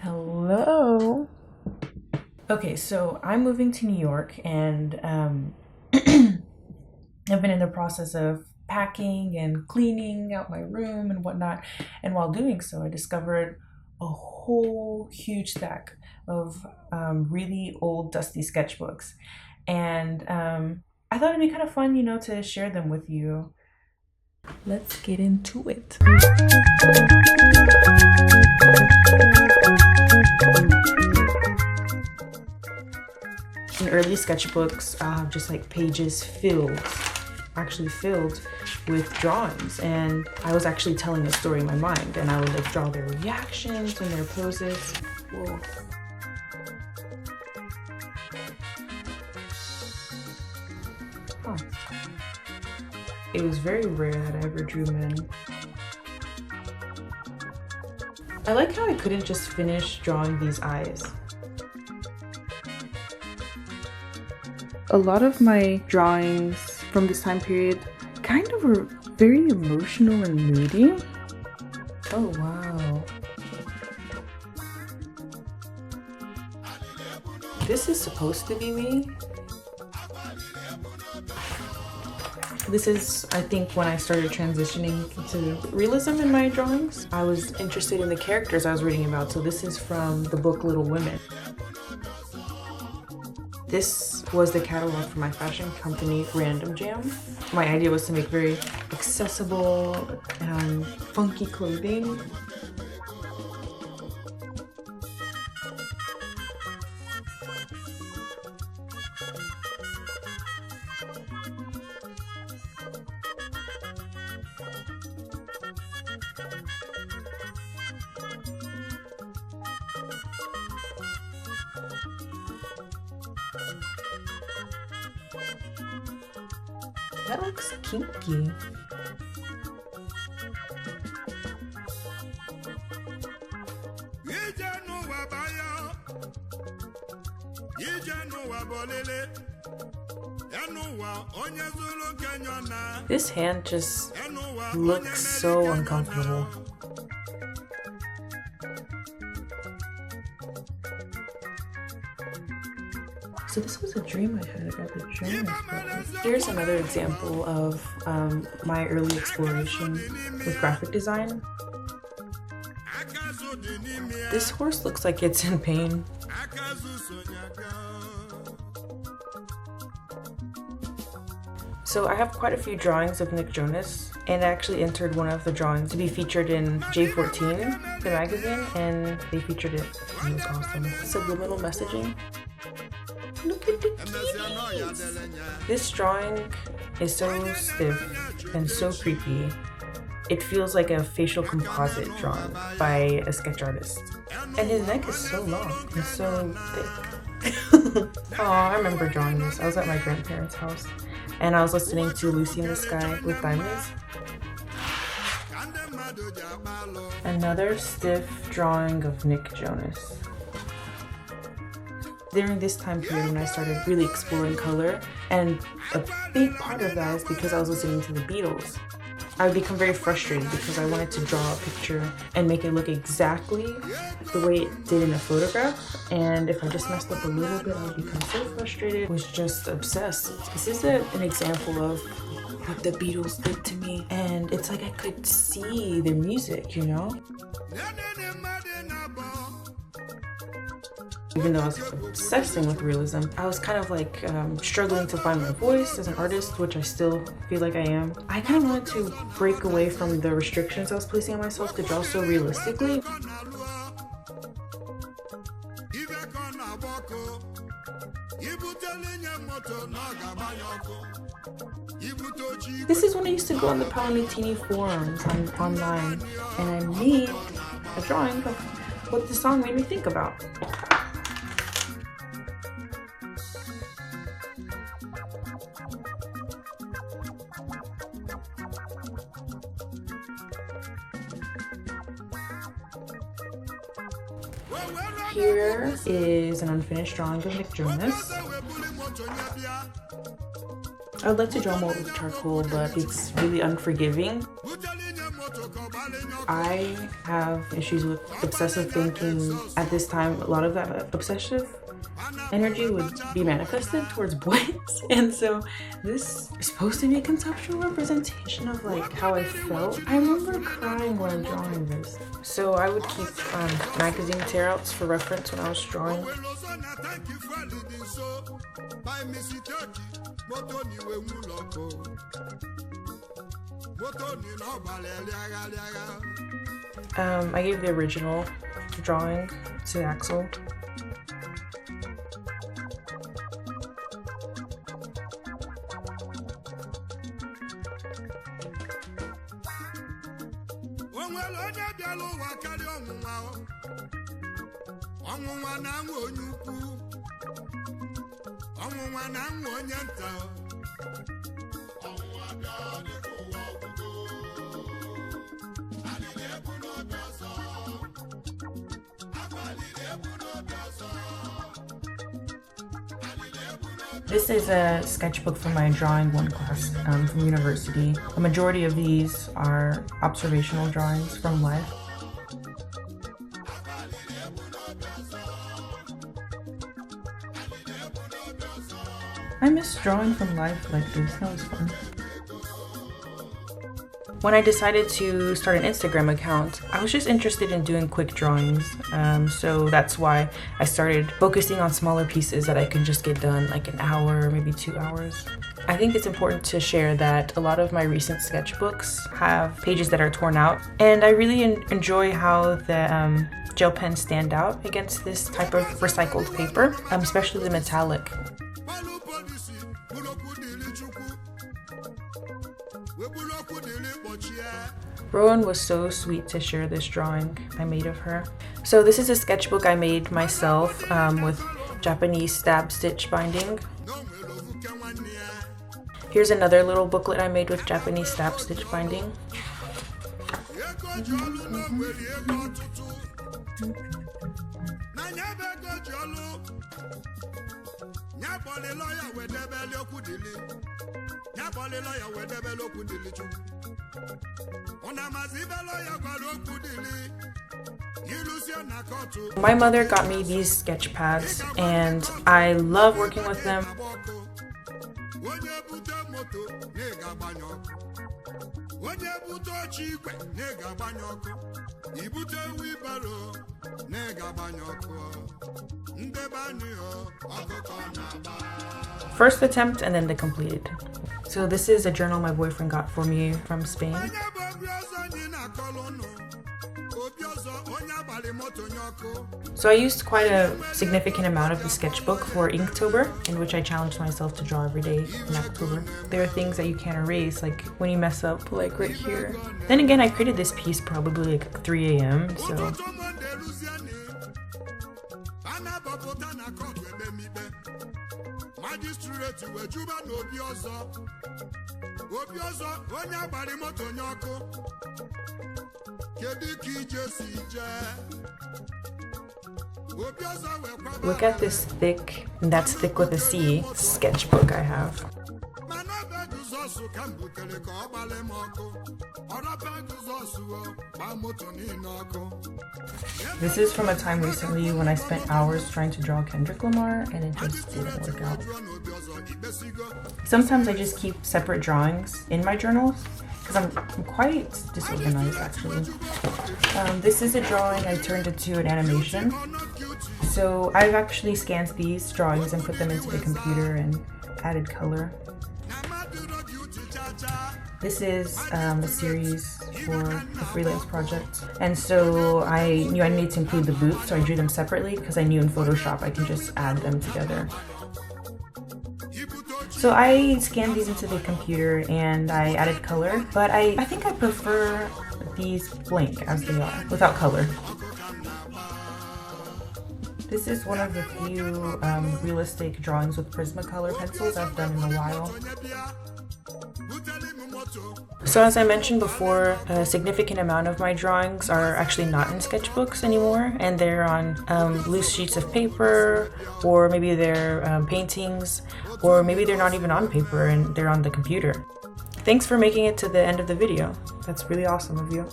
Hello. Okay, so I'm moving to New York and I've been in the process of packing and cleaning out my room and whatnot. And while doing so, I discovered a whole huge stack of really old, dusty sketchbooks. And I thought it'd be kind of fun, to share them with you. Let's get into it. In early sketchbooks, I'll have just like pages actually filled with drawings, and I was actually telling a story in my mind, and I would like draw their reactions and their poses. Whoa. Huh. It was very rare that I ever drew men. I like how I couldn't just finish drawing these eyes. A lot of my drawings from this time period kind of were very emotional and moody. Oh wow. This is supposed to be me. This is, I think, when I started transitioning to realism in my drawings. I was interested in the characters I was reading about, so this is from the book Little Women. This was the catalog for my fashion company, Random Jam. My idea was to make very accessible and funky clothing. That looks kinky. This hand just looks so uncomfortable. So this was a dream I had about the Jonas Brothers. Here's another example of my early exploration with graphic design. This horse looks like it's in pain. So I have quite a few drawings of Nick Jonas, and I actually entered one of the drawings to be featured in J14, the magazine, and they featured it. It was awesome. Subliminal messaging. Look at the kitties! This drawing is so stiff and so creepy. It feels like a facial composite drawing by a sketch artist. And his neck is so long and so thick. Oh, I remember drawing this. I was at my grandparents' house and I was listening to Lucy in the Sky with Diamonds. Another stiff drawing of Nick Jonas. During this time period when I started really exploring color, and a big part of that is because I was listening to the Beatles. I would become very frustrated because I wanted to draw a picture and make it look exactly the way it did in a photograph, and if I just messed up a little bit, I would become so frustrated. I was just obsessed. This is an example of what the Beatles did to me, and it's like I could see their music, Even though I was obsessing with realism, I was kind of like struggling to find my voice as an artist, which I still feel like I am. I kind of wanted to break away from the restrictions I was placing on myself to draw so realistically. This is when I used to go on the Palanitini forums online, and I made a drawing of what the song made me think about. Here is an unfinished drawing of Nick Jonas. I would like to draw more with charcoal, but it's really unforgiving. I have issues with obsessive thinking. At this time, a lot of that obsessive energy would be manifested towards boys, and so this is supposed to be a conceptual representation of like how I felt. I remember crying while drawing this. So I would keep magazine tear-outs for reference when I was drawing. I gave the original drawing to Axel. This is a sketchbook from my drawing 1 class from university. A majority of these are observational drawings from life. I miss drawing from life like this. That was fun. When I decided to start an Instagram account, I was just interested in doing quick drawings. So that's why I started focusing on smaller pieces that I could just get done like an hour, maybe 2 hours. I think it's important to share that a lot of my recent sketchbooks have pages that are torn out, and I really enjoy how the gel pens stand out against this type of recycled paper, especially the metallic. Rowan was so sweet to share this drawing I made of her. So this is a sketchbook I made myself with Japanese stab stitch binding. Here's another little booklet I made with Japanese stab stitch binding. My mother got me these sketch pads and I love working with them. First attempt and then the completed. So this is a journal my boyfriend got for me from Spain. So I used quite a significant amount of the sketchbook for Inktober, in which I challenged myself to draw every day in October. There are things that you can't erase, like when you mess up, like right here. Then again, I created this piece probably like 3 a.m. so. Look at this thick, and that's thick with a C, sketchbook I have. This is from a time recently when I spent hours trying to draw Kendrick Lamar and it just didn't work out. Sometimes I just keep separate drawings in my journals because I'm quite disorganized actually. This is a drawing I turned into an animation. So I've actually scanned these drawings and put them into the computer and added color. This is a series for a freelance project, and so I knew I needed to include the boots, so I drew them separately because I knew in Photoshop I can just add them together. So I scanned these into the computer and I added color, but I think I prefer these blank as they are, without color. This is one of the few realistic drawings with Prismacolor pencils I've done in a while. So as I mentioned before, a significant amount of my drawings are actually not in sketchbooks anymore, and they're on loose sheets of paper, or maybe they're paintings, or maybe they're not even on paper and they're on the computer. Thanks for making it to the end of the video. That's really awesome of you.